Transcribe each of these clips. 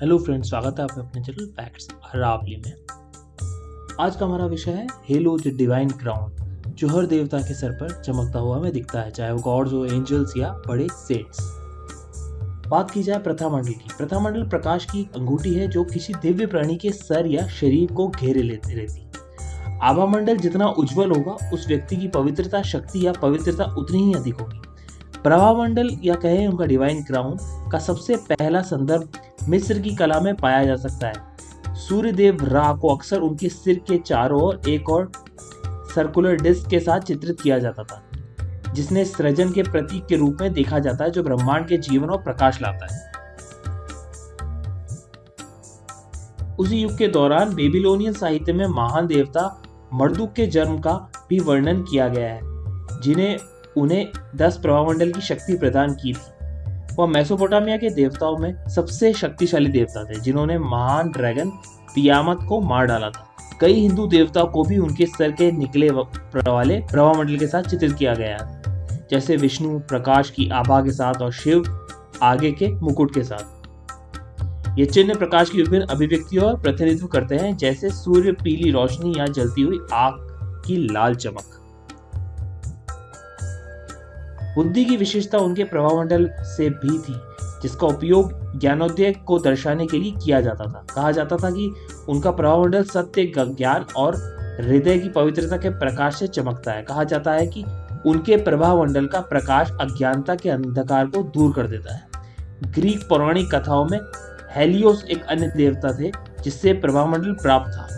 Hello friends, स्वागत है आपका अपने चैनल फैक्ट्स अरावली में। आज का हमारा विषय है हेलो द डिवाइन क्राउन, जो हर देवता के सर पर चमकता हुआ हमें दिखता है, चाहे वो गॉड्स हो, एंजल्स या बड़े सेंट्स। बात की जाए प्रथामंडल की। प्रथामंडल प्रकाश की अंगूठी है जो किसी दिव्य प्राणी के सर या शरीर को घेरे लेती रहती। आभामंडल जितना उज्जवल होगा, उस व्यक्ति की पवित्रता, शक्ति या पवित्रता उतनी ही अधिक होगी। प्रभामंडल या कहें उनका डिवाइन क्राउन का सबसे पहला संदर्भ मिस्र की कला में पाया जा सकता है। सूर्यदेव रा को अक्सर उनके सिर के चारों ओर एक और सर्कुलर डिस्क के साथ चित्रित किया जाता था, जिसने सृजन के प्रतीक के रूप में देखा जाता है, जो ब्रह्मांड के जीवन और प्रकाश लाता है। उसी युग के दौरान बेबीलोनियन साहित्य में महान देवता मर्दुक के जन्म का भी वर्णन किया गया है, जिन्हें उन्हें 10 प्रभामंडल की शक्ति प्रदान की थी। वह मेसोपोटामिया के देवताओं में सबसे शक्तिशाली देवता थे, जिन्होंने महान ड्रैगन तियामत को मार डाला था। कई हिंदू देवताओं को भी उनके सर के निकले वाले प्रभामंडल के साथ चित्रित किया गया है, जैसे विष्णु प्रकाश की आभा के साथ और शिव आगे के मुकुट के साथ। ये चिन्ह प्रकाश की विभिन्न अभिव्यक्तियों और प्रतिनिधित्व करते हैं, जैसे सूर्य पीली रोशनी या जलती हुई आग की लाल चमक। बुद्धि की विशेषता उनके प्रभामंडल से भी थी, जिसका उपयोग ज्ञानोदय को दर्शाने के लिए किया जाता था। कहा जाता था कि उनका प्रभामंडल सत्य, ज्ञान और हृदय की पवित्रता के प्रकाश से चमकता है। कहा जाता है कि उनके प्रभामंडल का प्रकाश अज्ञानता के अंधकार को दूर कर देता है। ग्रीक पौराणिक कथाओं में हेलियोस एक अन्य देवता थे, जिससे प्रभामंडल प्राप्त था।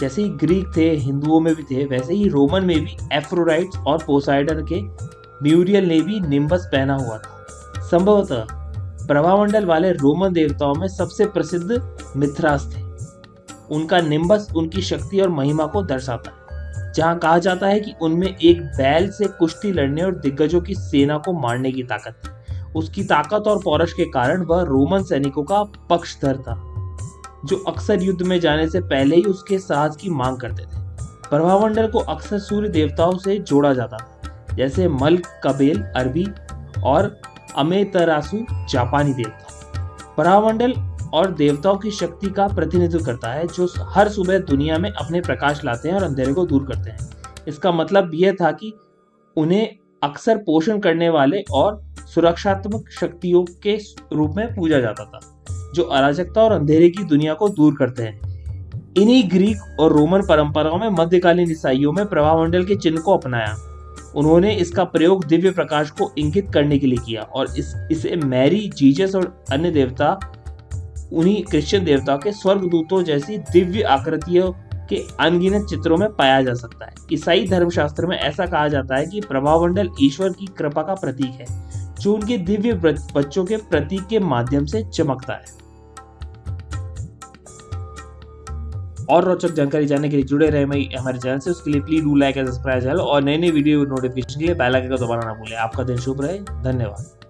जैसे ही ग्रीक थे, हिंदुओं में भी थे, वैसे ही रोमन में भी एफ्रोडाइट्स और पोसाइडन के म्यूरियल ने भी निम्बस पहना हुआ था। संभवतः प्रभामंडल वाले रोमन देवताओं में सबसे प्रसिद्ध मिथ्रास थे। उनका निम्बस उनकी शक्ति और महिमा को दर्शाता है, जहां कहा जाता है कि उनमें एक बैल से कुश्ती लड़ने और दिग्गजों की सेना को मारने की ताकत थी। उसकी ताकत और पौरुष के कारण वह रोमन सैनिकों का पक्षधर था, जो अक्सर युद्ध में जाने से पहले ही उसके साहस की मांग करते थे। प्रभामंडल को अक्सर सूर्य देवताओं से जोड़ा जाता था, जैसे मल्क कबेल अरबी और अमेतरासु जापानी देवता। प्रभामंडल और देवताओं की शक्ति का प्रतिनिधित्व करता है, जो हर सुबह दुनिया में अपने प्रकाश लाते हैं और अंधेरे को दूर करते हैं। इसका मतलब यह था कि उन्हें अक्सर पोषण करने वाले और सुरक्षात्मक शक्तियों के रूप में पूजा जाता था, जो अराजकता और अंधेरे की दुनिया को दूर करते हैं। इन्हीं ग्रीक और रोमन परंपराओं में मध्यकालीन ईसाइयों में प्रभामंडल के चिन्ह को अपनाया। उन्होंने इसका प्रयोग दिव्य प्रकाश को इंगित करने के लिए किया, और इसे मैरी, जीसस और अन्य देवता, उन्हीं क्रिश्चियन देवताओं के स्वर्गदूतों जैसी दिव्य आकृतियों के अनगिनत चित्रों में पाया जा सकता है। ईसाई धर्मशास्त्र में ऐसा कहा जाता है कि प्रभामंडल ईश्वर की कृपा का प्रतीक है, जो उनके दिव्य बच्चों के प्रतीक के माध्यम से चमकता है। और रोचक जानकारी जानने के लिए जुड़े रहे हमारे चैनल से। उसके लिए please do like and subscribe channel, और नए वीडियो नोटिफिकेशन के लिए बेल आइकन को दबाना ना भूलें। आपका दिन शुभ रहे। धन्यवाद।